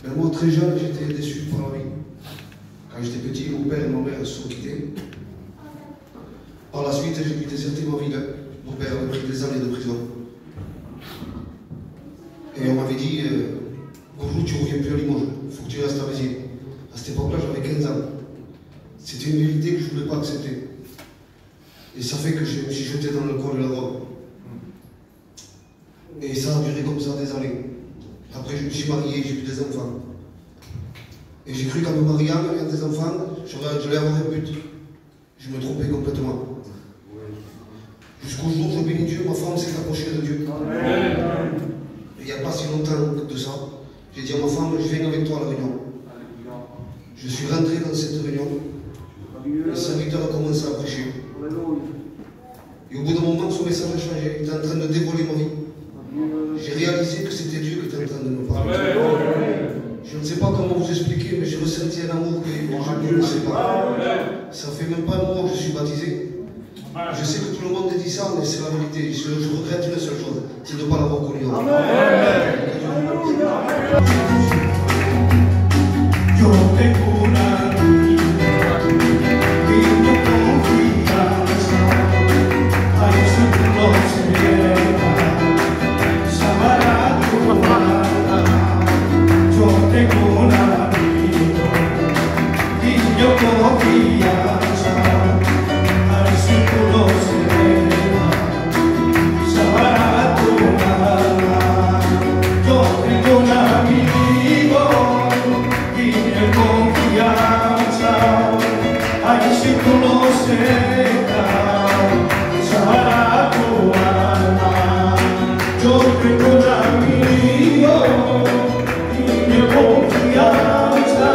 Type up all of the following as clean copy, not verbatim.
Ben moi, très jeune, j'étais déçu par la vie. Quand j'étais petit, mon père et ma mère se sont quittés. Par la suite, j'ai dû déserter ma ville. Mon père avait pris des années de prison. Et on m'avait dit, bonjour, tu ne reviens plus à Limoges, il faut que tu restes à Béziers. À cette époque-là, j'avais 15 ans. C'était une vérité que je ne voulais pas accepter. Et ça fait que je me suis jeté dans le coin de la drogue. Et ça a duré comme ça des années. Après, je me suis marié, j'ai eu des enfants. Et j'ai cru qu'en me mariant, ayant des enfants, j'allais avoir un but. Je me trompais complètement. Jusqu'au jour où je bénis Dieu, ma femme s'est approchée de Dieu. Et il n'y a pas si longtemps de ça, j'ai dit à ma femme, je viens avec toi à la réunion. Je suis rentré dans cette réunion. Le serviteur a commencé à prêcher. Et au bout d'un moment, son message a changé. Il était en train de dévoiler ma vie. J'ai réalisé que c'était Dieu qui était en train de me parler. Je ne sais pas comment vous expliquer, mais j'ai ressenti un amour que je ne sais pas. Ça fait même pas un mois que je suis baptisé. Je sais que tout le monde dit ça, mais c'est la vérité. Je regrette une seule chose, c'est de ne pas l'avoir connu. Yo tengo una vida y me confianza, a eso no se llega, sabrá tu alma. Yo tengo una vida y yo confianza, a eso no se llega, sabrá tu alma. Yo tengo un amigo y en confianza, ahí si tú lo sepas, sabrá tu alma. Yo tengo un amigo y en confianza,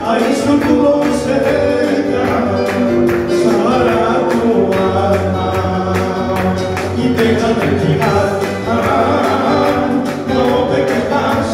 ahí si tú lo sepas, sabrá tu alma. Y déjame llegar, no peques más.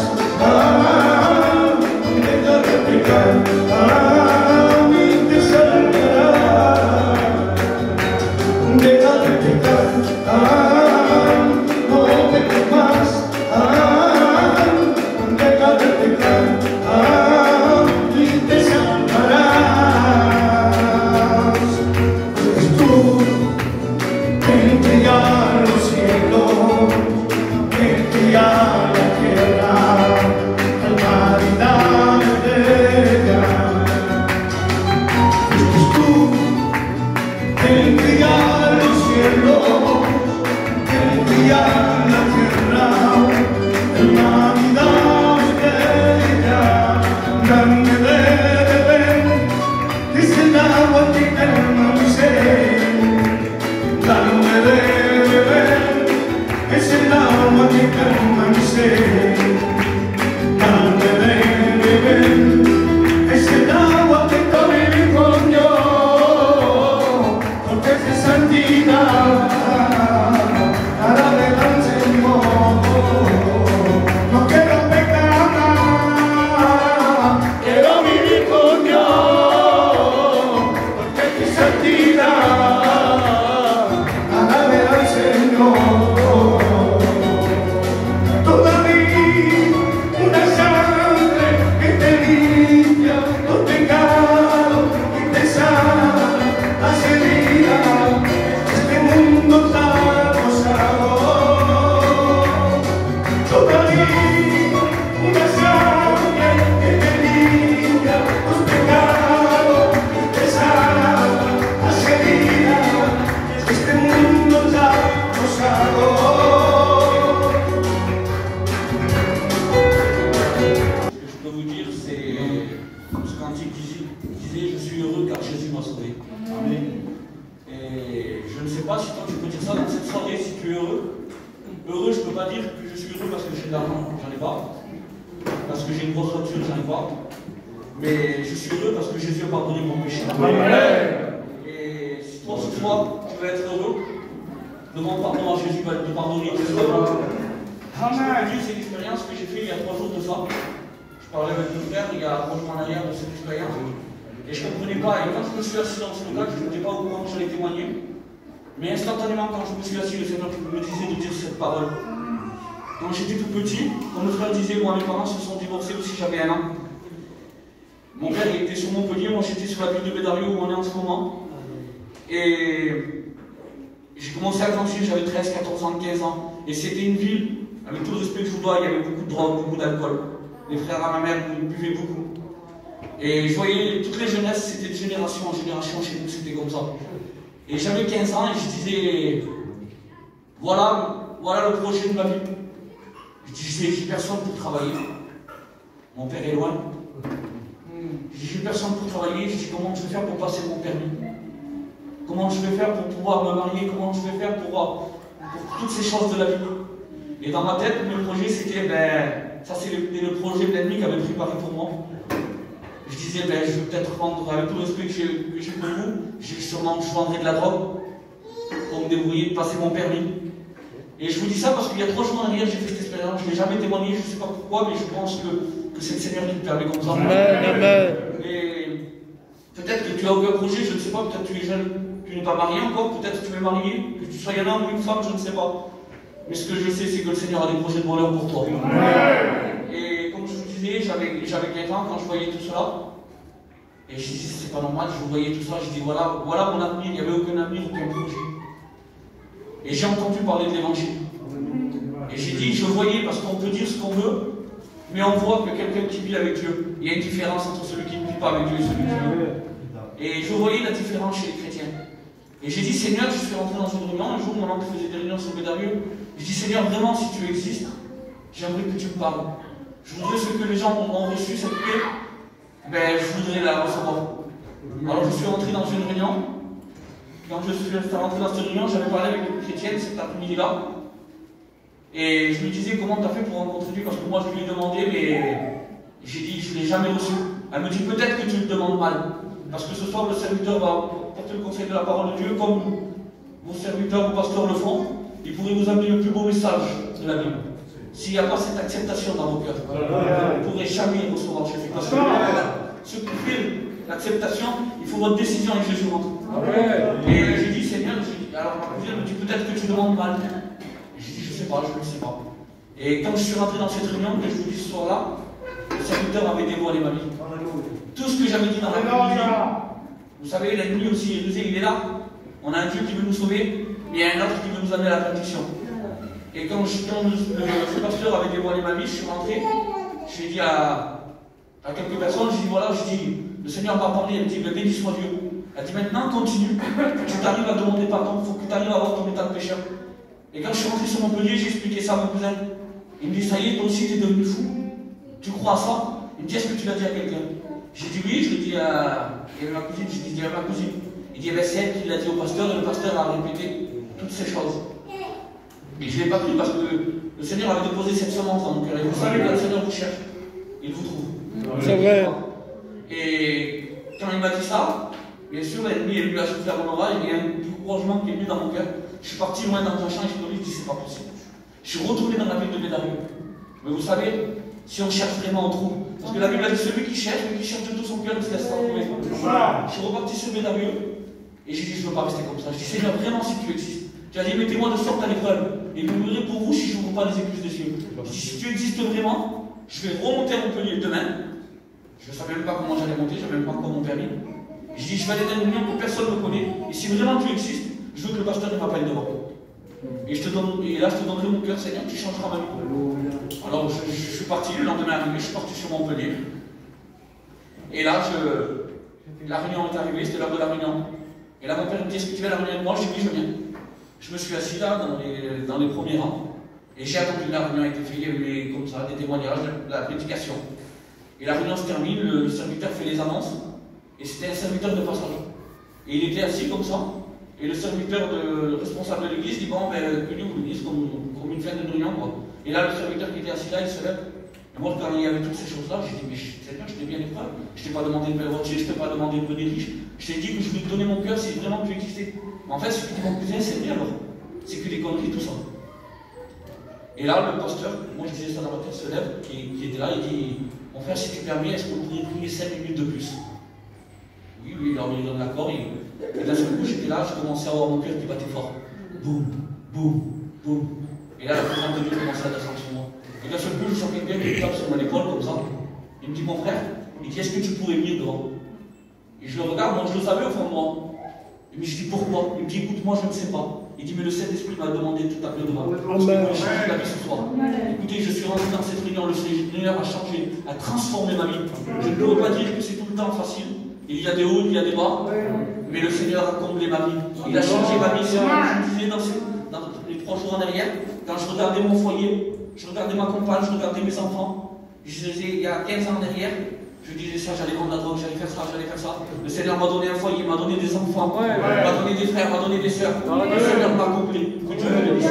Heureux, je ne peux pas dire que je suis heureux parce que j'ai de l'argent, j'en ai pas. Parce que j'ai une grosse voiture, j'en ai pas. Mais je suis heureux parce que Jésus a pardonné mon péché. Et si toi, ce soir, tu veux être heureux, demande pardon à Jésus de pardonner tes erreurs. Je peux te dire, c'est une expérience que j'ai faite il y a 3 jours de ça. Je parlais avec mon frère il y a 3 jours en arrière de cette expérience. Et je ne comprenais pas. Et quand je me suis assis dans ce local, je n'étais pas au courant que j'allais témoigner. Mais instantanément, quand je me suis assis, le Seigneur me disait de dire cette parole. Quand j'étais tout petit, comme le frère disait, moi mes parents se sont divorcés aussi, j'avais 1 an. Mon père il était sur Montpellier, moi j'étais sur la ville de Bédario où on est en ce moment. Et j'ai commencé à grandir, j'avais 13, 14 ans, 15 ans. Et c'était une ville, avec tout le respect que je vous dois, il y avait beaucoup de drogue, beaucoup d'alcool. Les frères à ma mère buvaient beaucoup. Et je voyais toutes les jeunesses, c'était de génération en génération chez nous, c'était comme ça. Et j'avais 15 ans et je disais, voilà le projet de ma vie. Je disais, j'ai personne pour travailler. Mon père est loin. Je dis, j'ai personne pour travailler. Je dis, comment je vais faire pour passer mon permis? Comment je vais faire pour pouvoir me marier? Comment je vais faire pour toutes ces choses de la vie? Et dans ma tête, le projet, c'était, ça c'est le projet de l'ennemi qui avait préparé pour moi. Je disais, je vais peut-être vendre, avec tout le respect que j'ai pour vous, je vendrai de la drogue pour me débrouiller, passer mon permis. Et je vous dis ça parce qu'il y a 3 jours en arrière, j'ai fait cette expérience. Je ne l'ai jamais témoigné, je ne sais pas pourquoi, mais je pense que c'est le Seigneur qui me permet comme ça. Et peut-être que tu as aucun projet, je ne sais pas, peut-être que tu es jeune, tu n'es pas marié encore, peut-être que tu veux marier, que tu sois un homme ou une femme, je ne sais pas. Mais ce que je sais, c'est que le Seigneur a des projets de bonheur pour toi. Et comme je vous disais, j'avais 15 ans quand je voyais tout cela. Et je disais, c'est pas normal, je voyais tout ça, je dis, voilà mon avenir, il n'y avait aucun avenir, aucun projet. Et j'ai entendu parler de l'évangile. Et j'ai dit, je voyais, parce qu'on peut dire ce qu'on veut, mais on voit que quelqu'un qui vit avec Dieu, il y a une différence entre celui qui ne vit pas avec Dieu et celui qui vit. Et je voyais la différence chez les chrétiens. Et j'ai dit, Seigneur, je suis rentré dans une réunion, un jour, mon oncle faisait des réunions sur Bédario. J'ai dit, Seigneur, vraiment, si tu existes, j'aimerais que tu me parles. Je voudrais ce que les gens ont reçu, cette paix, je voudrais la recevoir. Alors je suis rentré dans une réunion. Quand je suis rentré dans cette réunion, j'avais parlé avec une chrétienne cet après-midi-là. Et je me disais, comment tu as fait pour rencontrer Dieu? Parce que moi, je lui ai demandé, mais j'ai dit, je ne l'ai jamais reçu. Elle me dit, peut-être que tu le demandes mal. Parce que ce soir, le serviteur va porter le conseil de la parole de Dieu, comme vos serviteurs, vos pasteurs le font. Il pourrait vous amener le plus beau message de la Bible. S'il n'y a pas cette acceptation dans vos cœurs, vous ne pourrez jamais recevoir Jésus. Parce que ce qui fait l'acceptation, il faut votre décision et Jésus rentre. Et j'ai dit, Seigneur, alors ma cousine me dit, peut-être que tu demandes mal. J'ai dit, je ne sais pas, je ne sais pas. Et quand je suis rentré dans cette réunion, que je vous dis ce soir-là, le serviteur avait dévoilé ma vie. Tout ce que j'avais dit dans la Bible, vous savez, l'ennemi aussi, il est là. On a un Dieu qui veut nous sauver, mais il y a un autre qui veut nous amener à la perdition. Et quand le pasteur avait dévoilé ma vie, je suis rentré, je lui ai dit à quelques personnes, je dis voilà, le Seigneur m'a parlé, elle me dit, béni soit Dieu. Elle dit maintenant continue, tu t'arrives à demander pardon, il faut que tu arrives à avoir ton état de pécheur. Et quand je suis rentré sur Montpellier, j'ai expliqué ça à mon cousin. Il me dit, ça y est, toi aussi tu es devenu fou. Tu crois à ça? Il me dit, est-ce que tu l'as dit à quelqu'un? J'ai dit oui, je l'ai dit à ma cousine, j'ai dit à ma cousine. Il dit, c'est elle qui l'a dit au pasteur, et le pasteur a répété toutes ces choses. Mais je ne l'ai pas cru parce que le Seigneur avait déposé cette semence dans mon cœur. Et vous savez, quand le Seigneur vous cherche, il vous trouve. C'est vrai. Et quand il m'a dit ça, bien sûr, l'ennemi est venu à souffler à mon oreille, il y a un découragement qui est venu dans mon cœur. Je suis parti loin dans un champ et je me dis, c'est pas possible. Je suis retourné dans la ville de Bédario. Mais vous savez, si on cherche vraiment, on trouve. Parce que la Bible a dit, celui qui cherche de tout son cœur, ne se laisse pas trouver. Je suis reparti sur Bédario et j'ai dit, je ne veux pas rester comme ça. Je dis, Seigneur, vraiment, si tu existes. Tu as dit, mettez-moi de sorte à l'épreuve, et vous verrez pour vous si je n'ouvre pas les écluses des cieux. Je dis, si tu existes vraiment, je vais remonter à Montpellier demain. Je ne savais même pas comment j'allais monter, je ne savais même pas encore mon permis. Je dis, je vais aller dans une réunion que personne ne me connaît, et si vraiment tu existes, je veux que le pasteur m'appelle devant. Et là, je te donnerai mon cœur, Seigneur, tu changeras ma vie. Alors, je suis parti, le lendemain arrivé, je suis parti sur Montpellier. Et là, la réunion est arrivée, c'était l'heure de la réunion. Et là, mon père me dit, est-ce que tu viens à la réunion avec moi? J'ai dit, oui, je viens. Je me suis assis là, dans les premiers rangs. Et j'ai attendu que la réunion a été faite, il y avait comme ça, des témoignages, la prédication. Et la réunion se termine, le serviteur fait les annonces. Et c'était un serviteur de passage. Et il était assis comme ça. Et le serviteur, le responsable de l'église, dit, bon, que Dieu vous bénisse, comme une fin de réunion, quoi. Et là, le serviteur qui était assis là, il se lève. Et moi, quand il y avait toutes ces choses-là, j'ai dit, mais Seigneur, je t'ai bien épreuve. Je t'ai pas demandé de belle voiture, je t'ai pas demandé de devenir riche. Je t'ai dit que je voulais te donner mon cœur si vraiment tu existais. Mais en fait, ce que dit mon cousin, c'est bien alors. C'est que des conneries, tout ça. Et là, le pasteur, moi je disais ça dans ma tête, se lève, qui était là, il dit, mon frère, si tu permets, est-ce qu'on pourrait prier 5 minutes de plus? Oui, lui, il a donné l'accord. Et d'un seul coup, j'étais là, je commençais à avoir mon cœur qui battait fort. Boum, boum, boum. Et là, la présence de Dieu commençait à descendre sur serait bien qu'il tape sur mon épaule comme ça. Il me dit, mon frère, il dit, est-ce que tu pourrais venir devant? Et je le regarde, moi je le savais au fond de moi. Et je dis, pourquoi? Il me dit, écoute, moi je ne sais pas. Il dit, mais le Saint-Esprit m'a demandé de t'appeler devant. Parce que moi, j'ai changé la vie ce soir. Écoutez, je suis rentré dans cette réunion, le Seigneur a changé, a transformé ma vie. Je ne peux pas dire que c'est tout le temps facile. Il y a des hauts, il y a des bas. Mais le Seigneur a comblé ma vie. Il a changé ma vie. Je disais dans les 3 jours en arrière, quand je regardais mon foyer, je regardais ma compagne, je regardais mes enfants. Je disais, il y a 15 ans en arrière, je disais ça, j'allais vendre la drogue, j'allais faire ça, j'allais faire ça. Le Seigneur m'a donné un foyer, m'a donné des enfants, m'a donné des frères, m'a donné des sœurs. Le Seigneur m'a comblé. Que Dieu me bénisse.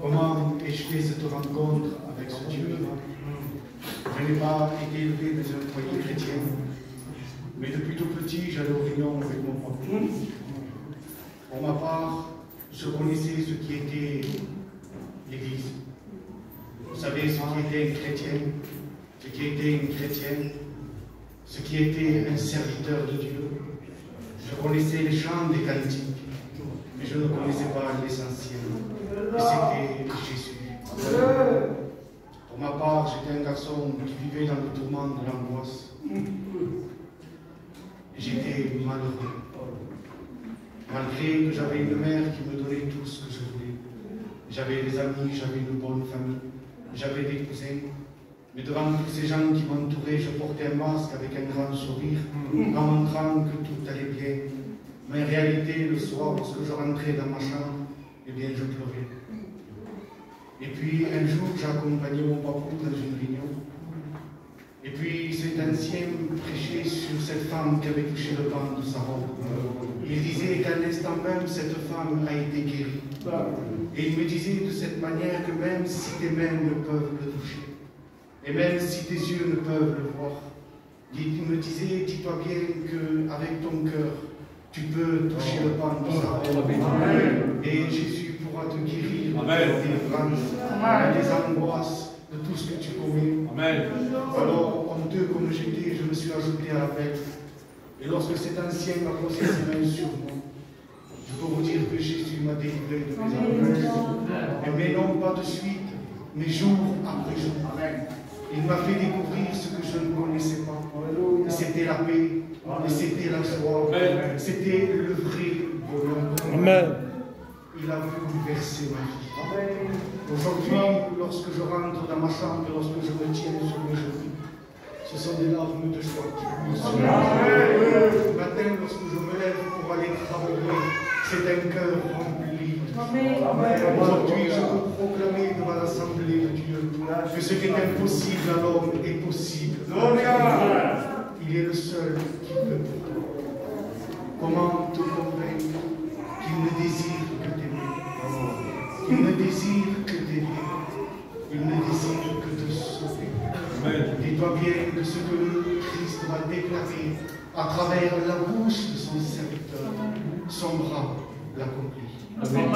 Comment ai-je fait cette rencontre avec ce Dieu? Je n'ai pas été élevé dans un foyer chrétien, mais depuis tout petit, j'allais aux réunions avec mon papa. Pour ma part, je connaissais ce qui était l'Église. Vous savez, ce qui était un chrétien, ce qui était une chrétienne, ce qui était un serviteur de Dieu. Je connaissais les chants des cantiques, mais je ne connaissais pas l'essentiel. Et c'était Jésus. Pour ma part, j'étais un garçon qui vivait dans le tourment de l'angoisse. J'étais malheureux. Malgré que j'avais une mère qui me donnait tout ce que je voulais. J'avais des amis, j'avais une bonne famille, j'avais des cousins. Mais devant tous ces gens qui m'entouraient, je portais un masque avec un grand sourire, en montrant que tout allait bien. Mais en réalité, le soir, lorsque je rentrais dans ma chambre, eh bien, je pleurais. Et puis, un jour, j'ai accompagné mon papa dans une réunion. Et puis, cet ancien prêchait sur cette femme qui avait touché le pan de sa robe. Il disait qu'à l'instant même, cette femme a été guérie. Et il me disait de cette manière que même si tes mains ne peuvent le toucher, et même si tes yeux ne peuvent le voir, il me disait, dis-toi bien qu'avec ton cœur, tu peux toucher le pan de sa robe. Et Jésus pourra te guérir de tes délivrances, des angoisses, de tout ce que tu commets. Amen. Alors, honteux comme j'étais, je me suis ajouté à l'appel. Et lorsque cet ancien m'a posé ses mains sur moi, je peux vous dire que Jésus m'a délivré de mes angoisses. Mais non pas de suite, mais jour après jour. Il m'a fait découvrir ce que je ne connaissais pas. C'était la paix, c'était la joie, c'était le vrai bonheur. Amen. Il a bouleversé ma vie. Aujourd'hui, lorsque je rentre dans ma chambre, lorsque je me tiens sur mes genoux, ce sont des larmes de joie qui coulent sur moi. Le matin, lorsque je me lève pour aller travailler, c'est un cœur rempli. Aujourd'hui, je peux proclamer devant l'Assemblée de Dieu que ce qui est impossible à l'homme est possible. Il est le seul qui peut pour toi. Comment te convaincre qu'il ne désire que t'aimer, qu'il ne désire que t'aider, il ne désire que te sauver. Dis-toi bien que ce que le Christ va déclarer à travers la bouche de son serviteur, son bras l'accomplit. Amen.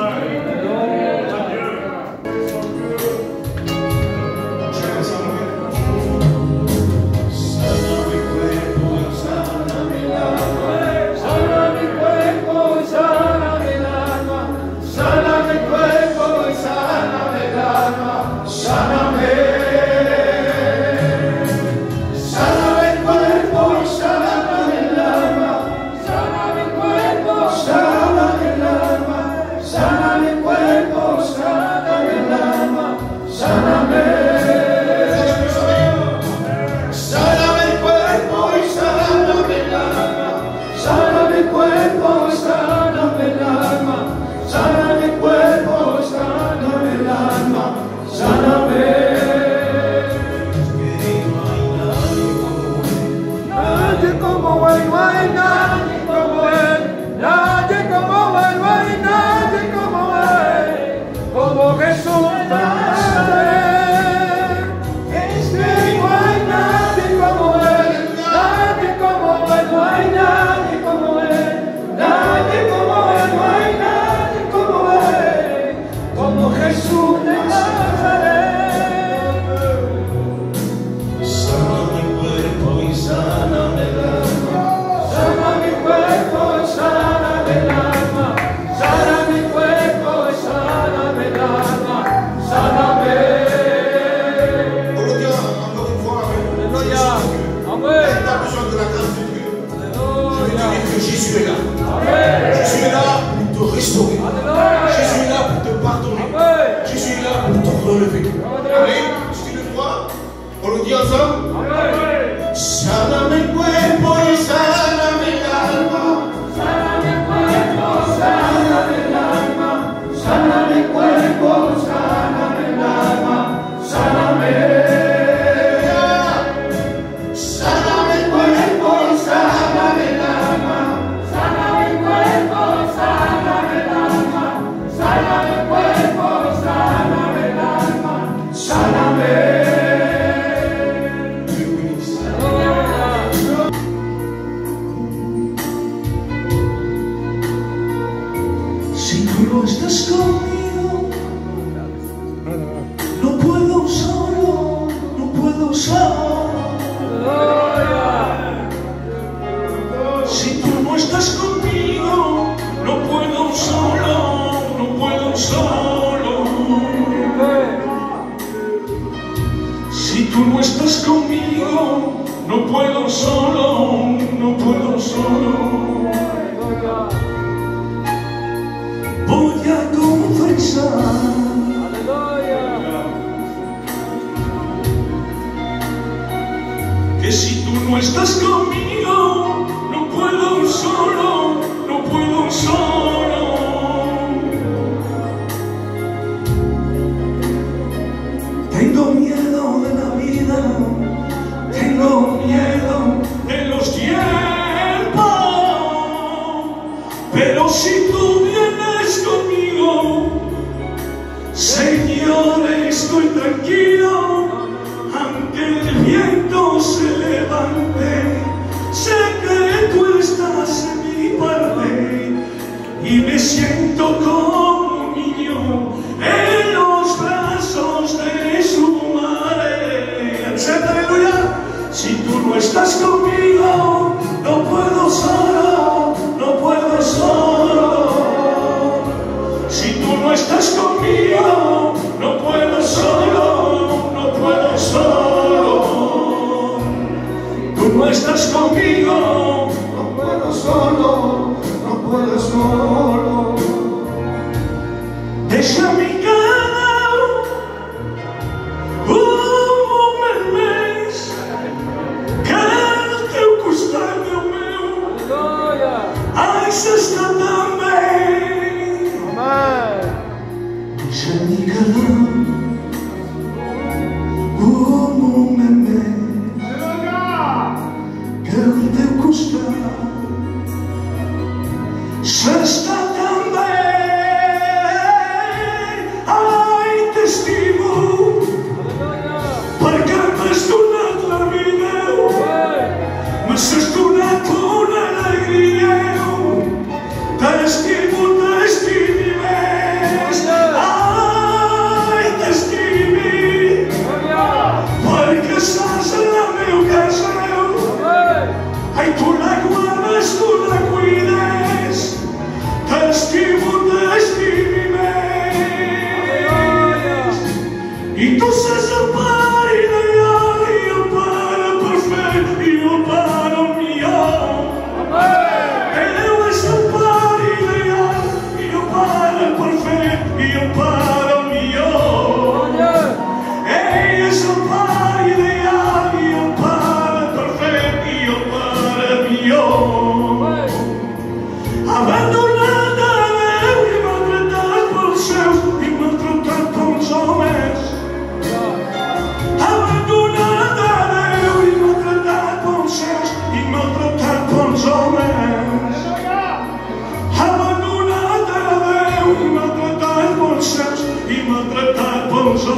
Si tú no estás conmigo, no puedo solo, no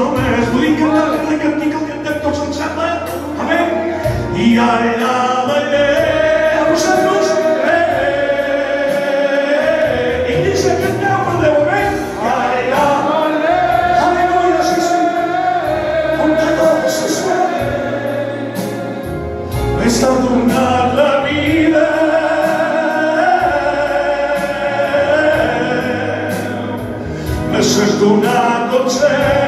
només. Vull cantar la cantica el cantem tots em sembla? Amén? I allà ballaré a vosaltres. I dins que canteu per Déu, amén? I allà ballaré. Aleluia, sí, sí. Com que tot se sent. M'està donant la vida. M'estàs donant el cel.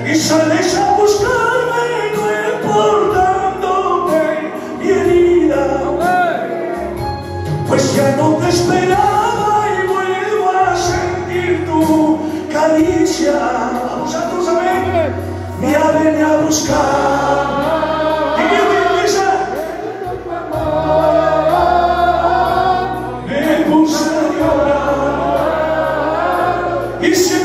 Y sales a buscarme no importándome mi herida, pues ya no te esperaba y vuelvo a sentir tu caricia. A vosotros, amén, me ha venido a buscar. Y mi iglesia me puse a llorar y se